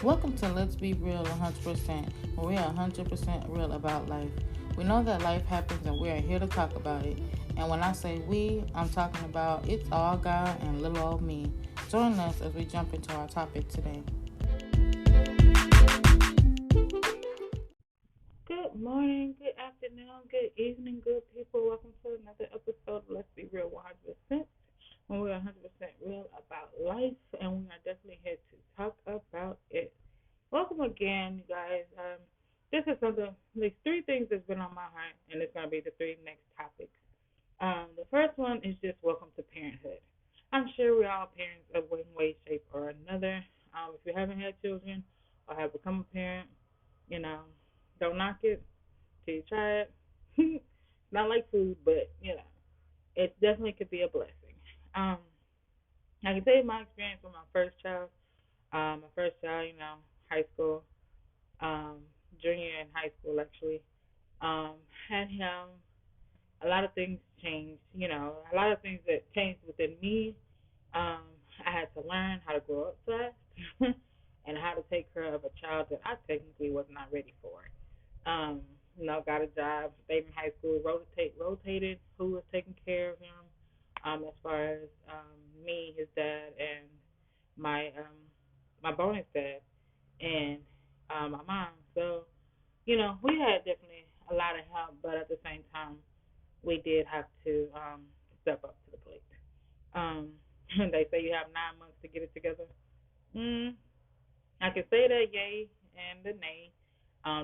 Welcome to Let's Be Real 100%, where we are 100% real about life. We know that life happens and we are here to talk about it. And when I say we, I'm talking about it's all God and little old me. Join us as we jump into our topic today. Good morning, good afternoon, good evening, good people. Welcome to another episode of Let's Be Real 100%, when we're 100% real about life, and we are definitely here to talk about it. Welcome again, you guys. This is something, like three things that's been on my heart, and it's going to be the three next topics. The first one is just welcome to parenthood. I'm sure we're all parents of one way, shape, or another. If you haven't had children or have become a parent, you know, don't knock it till you try it. Not like food, but it definitely could be a blessing. Um, I can tell you my experience with my first child. High school, um, junior in high school actually. Um, had him. A lot of things changed. A lot of things that changed within me. Um, I had to learn how to grow up fast and how to take care of a child that I technically was not ready for. Um, got a job, stayed in high school, rotated who was taking care of him. As far as me, his dad, and my bonus dad, and my mom. So we had definitely a lot of help, but at the same time, we did have to step up to the plate. Um, they say you have 9 months to get it together. Mm, I can say that yay and the nay.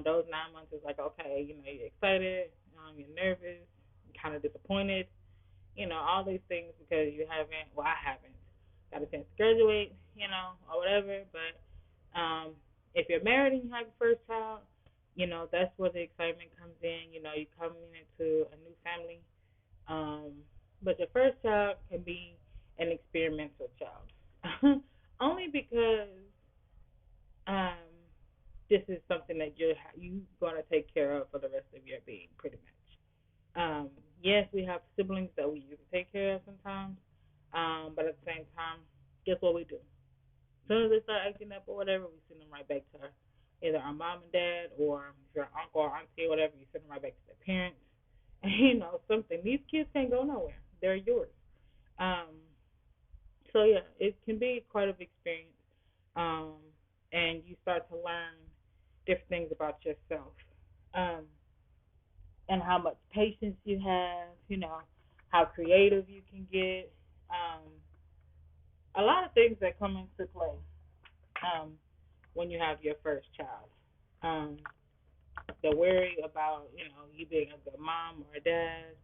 Those 9 months is like, okay, you're excited, you're nervous, you're kind of disappointed, all these things because I haven't got a chance to graduate, or whatever. But if you're married and you have your first child, that's where the excitement comes in. You're coming into a new family. But your first child can be an experimental child, only because um, this is something that you gonna take care of for the rest of your being, pretty much. Um, yes, we have siblings that we used to take care of sometimes, but at the same time, guess what we do? As soon as they start acting up or whatever, we send them right back to either our mom and dad, or if you're an uncle or auntie or whatever, you send them right back to their parents. And something, these kids can't go nowhere. They're yours. Um, so yeah, it can be quite an experience, um, and you start to learn different things about yourself, um, and how much patience you have. How creative you can get. Um, a lot of things that come into play um, when you have your first child. Um, the worry about you being a good mom or a dad,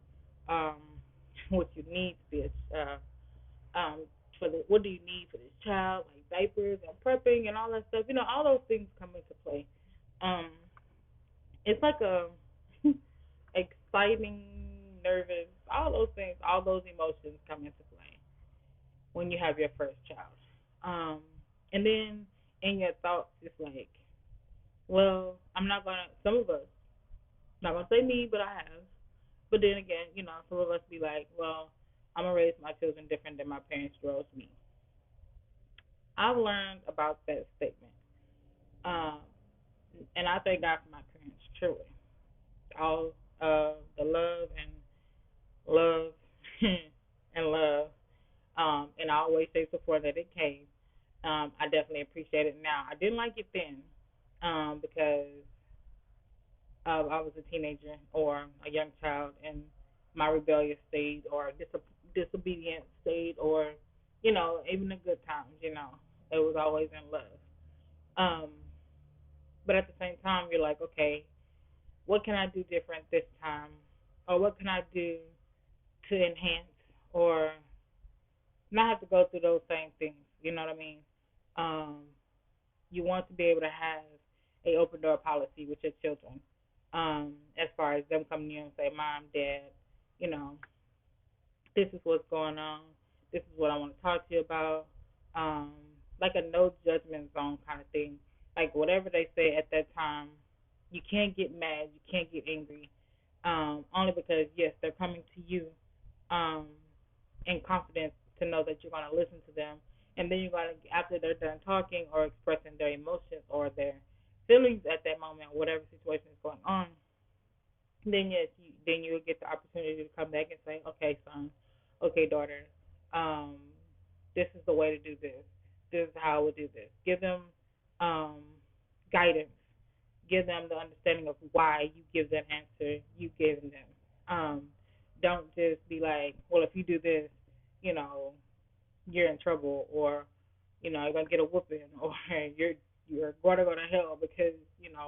um, what you need to be um, what do you need for this child, like diapers and prepping and all that stuff. All those things come into play. Um, it's like a exciting, nervous, all those things, all those emotions come into play when you have your first child. Um, and then in your thoughts, it's like, well, I'm not gonna. Some of us, not gonna say me, but I have. But then again, some of us be like, well, I'm gonna raise my children different than my parents raised me. I've learned about that statement, um, and I thank God for my parents, truly. All the love, and love, in all ways, shapes, or form that it came. I definitely appreciate it now. I didn't like it then, because I was a teenager or a young child in my rebellious state or disobedient state, or even the good times. It was always in love. Um, but at the same time, you're like, okay, what can I do different this time, or what can I do to enhance or not have to go through those same things. You know what I mean? Um, you want to be able to have a open door policy with your children, as far as them coming to you and say, "Mom, Dad, you know, this is what's going on. This is what I want to talk to you about." Um, like a no judgment zone kind of thing. Like whatever they say at that time, you can't get mad, you can't get angry, only because yes, they're coming to you, um, in confidence to know that you're going to listen to them And then you're gonna after they're done talking or expressing their emotions or their feelings at that moment, whatever situation is going on, then yes, then you will get the opportunity to come back and say, okay, son, okay, daughter, um, this is the way to do this. This is how I would do this. Give them um, guidance. Give them the understanding of why you give that answer you given them. Um, don't just be like, well, if you do this, you know, you're in trouble, or you're gonna get a whooping, or you're gonna go to hell because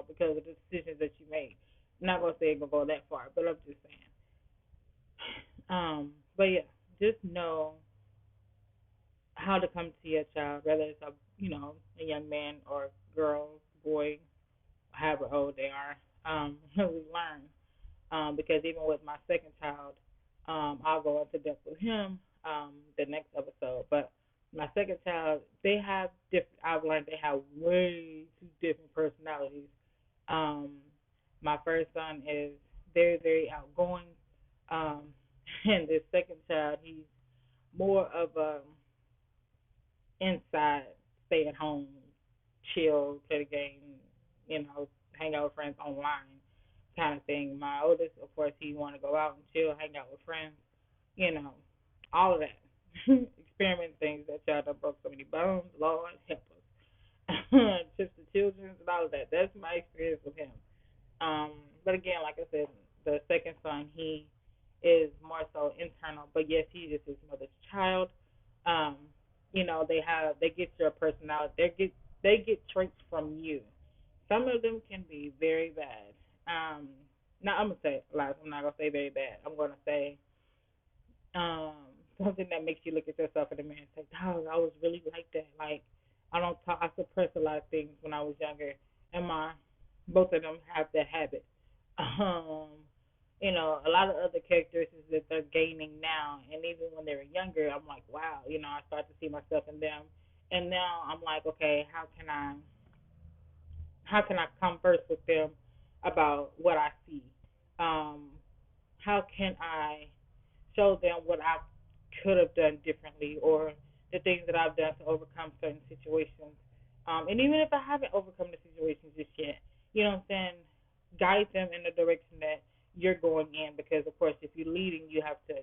because of the decisions that you made. I'm not gonna say it gonna go that far, but I'm just saying. But yeah, just know how to come to your child, whether it's a young man or girl, boy, however old they are. Really learn. Because even with my second child, I'll go into depth with him the next episode. But my second child, they have different. I've learned they have way too different personalities. Um, my first son is very, very outgoing, um, and the second child, he's more of a inside, stay at home, chill, play the game, hang out with friends online kind of thing. My oldest, of course, he want to go out and chill, hang out with friends, you know, all of that. Experiment things that y'all done broke so many bones. Lord help us. Just the children and all of that. That's my experience with him. Um, but again, like I said, the second son, he is more so internal, but yes, he is his mother's child. Um, they get your personality. They get traits from you. Some of them can be very bad. Now I'm gonna say lies. I'm not gonna say very bad. I'm gonna say um, something that makes you look at yourself in the mirror and say, "Dog, I was really like that." Like I don't talk. I suppressed a lot of things when I was younger, and my both of them have that habit. Um, a lot of other characteristics that they're gaining now, and even when they were younger, I'm like, wow. I start to see myself in them, and now I'm like, okay, how can I converse with them about what I see? Um, how can I show them what I could have done differently, or the things that I've done to overcome certain situations? And even if I haven't overcome the situations just yet, you know what I'm saying? Guide them in the direction that you're going in, because of course, if you're leading, you have to,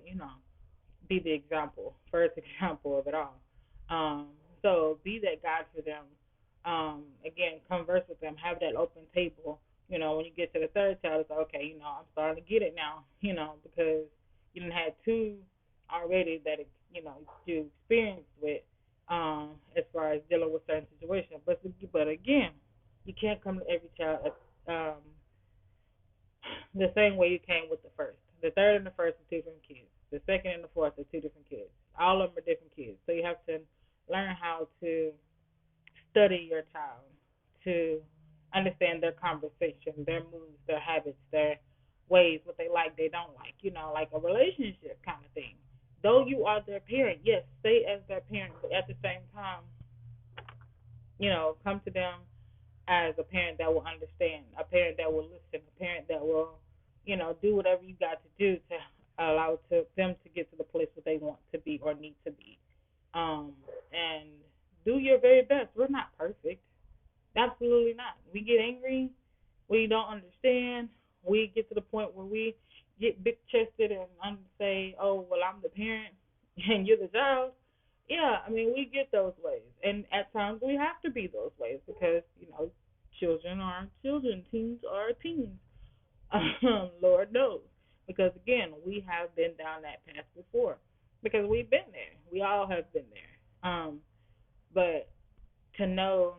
be the example, first example of it all. Um, so be that guide for them. Again, converse with them, have that open table. When you get to the third child, it's like, okay, I'm starting to get it now, because you didn't have two already that you experienced with, as far as dealing with certain situations. But again, you can't come to every child um, the same way you came with the first. The third and the first are two different kids. The second and the fourth are two different kids. All of them are different kids. So you have to learn how to study your child, to understand their conversation, their moods, their habits, their ways, what they like, they don't like, like a relationship kind of thing. Though you are their parent, yes, stay as their parent, but at the same time, come to them as a parent that will understand, a parent that will listen, a parent that will, do whatever you got to do to allow them to get to the place where they want to be or need to be. And do your very best. We're not perfect. Absolutely not. We get angry. We don't understand. We get to the point where we get big chested and say, "Oh, well, I'm the parent and you're the child." Yeah, I mean, we get those ways, and at times we have to be those ways because children are children, teens are teens. Lord knows, because again, we have been down that path before because we've been there. We all have been there. But to know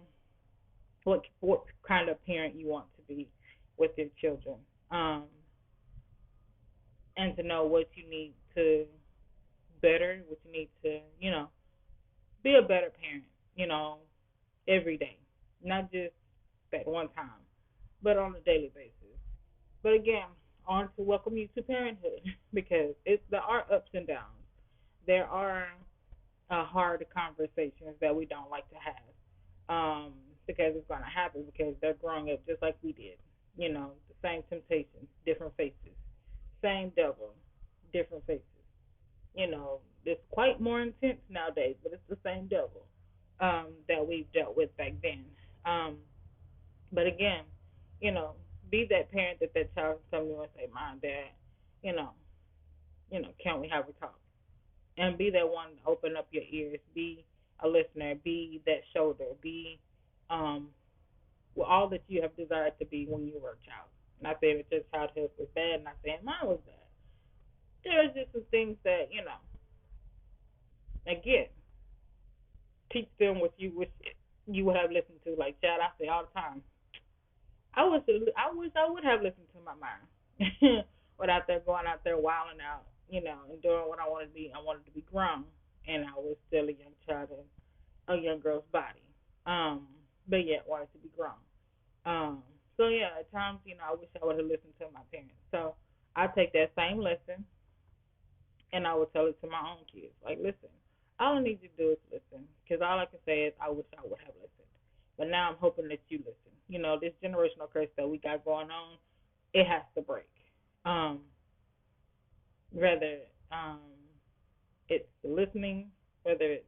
what kind of parent you want to be with your children, um, and to know what you need to better, what you need to, be a better parent, you know, every day, not just that one time, but on a daily basis. But again, I want to welcome you to parenthood because there are ups and downs. There are hard conversations that we don't like to have, because it's going to happen because they're growing up just like we did. The same temptations, different faces. Same devil, different faces. It's quite more intense nowadays, but it's the same devil. that we've dealt with back then. Um, but again, you know, be that parent that that child can come to you and say, "Mom, Dad, you know, can we have a talk?" And be that one to open up your ears. Be a listener. Be that shoulder. Be um, all that you have desired to be when you were a child. Not saying that your childhood was bad. Not saying mine was bad. There's just some things that again, teach them what you wish you would have listened to. Like, child, I say all the time, I wish I would have listened to my mind without there going out there wilding out, and doing what I wanted to be. I wanted to be grown, and I was still a young child in a young girl's body. Um, but yet wanted to be grown. So yeah, at times, I wish I would have listened to my parents. So I take that same lesson and I would tell it to my own kids. Like, listen, all I need you to do is listen, because all I can say is I wish I would have listened. But now I'm hoping that you listen. This generational curse that we got going on, it has to break. Um, whether it's listening, whether it's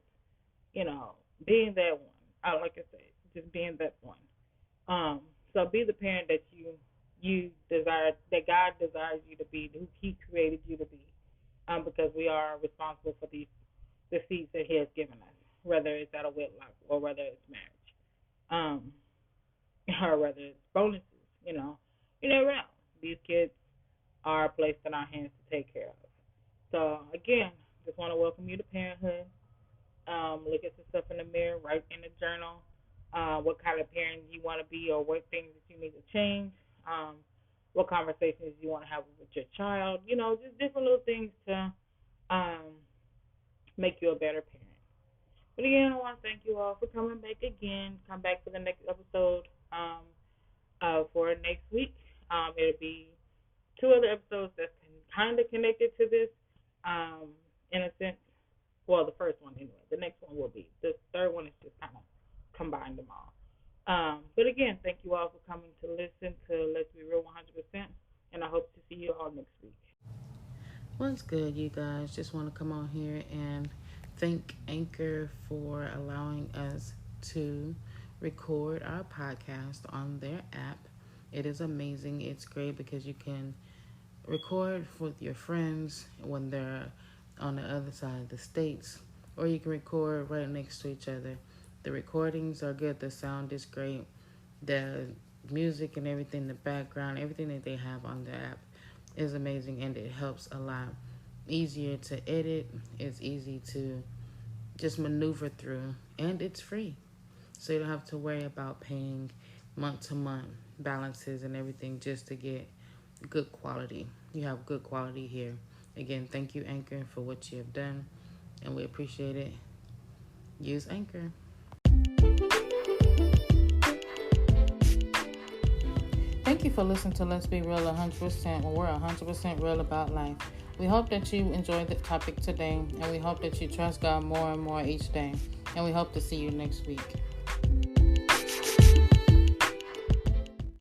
you know being that one. I like I said, just being that one. Um, so be the parent that you desire, that God desires you to be, who He created you to be. Because we are responsible for the seeds that He has given us, whether it's out of wedlock or whether it's marriage, um, or whether it's bonuses. You never know. These kids are placed in our hands to take care of. So again, just want to welcome you to parenthood. Look at yourself in the mirror, write in the journal what kind of parent you want to be, or what things that you need to change. Um, what conversations you want to have with your child. Just different little things to um, make you a better parent. But again, I want to thank you all for coming back again. Come back for the next episode for next week. It'll be two other episodes that's kind of connected to this, in a sense. Well, the first one anyway. The next one will be. The third one is just kind of combined them all. But again, thank you all for coming to listen to Let's Be Real 100%, and I hope to see you all next week. What's good, you guys? Just want to come on here and thank Anchor for allowing us to record our podcast on their app. It is amazing. It's great because you can record with your friends when they're on the other side of the states, or you can record right next to each other. The recordings are good. The sound is great. The music and everything, the background, everything that they have on the app is amazing, and it helps a lot. Easier to edit, it's easy to just maneuver through, and it's free. So you don't have to worry about paying month to month balances and everything just to get good quality. You have good quality here. Again, thank you, Anchor, for what you have done, and we appreciate it. Use Anchor. Thank you for listening to Let's Be Real 100%, where we're 100% real about life. We hope that you enjoyed the topic today, and we hope that you trust God more and more each day. And we hope to see you next week.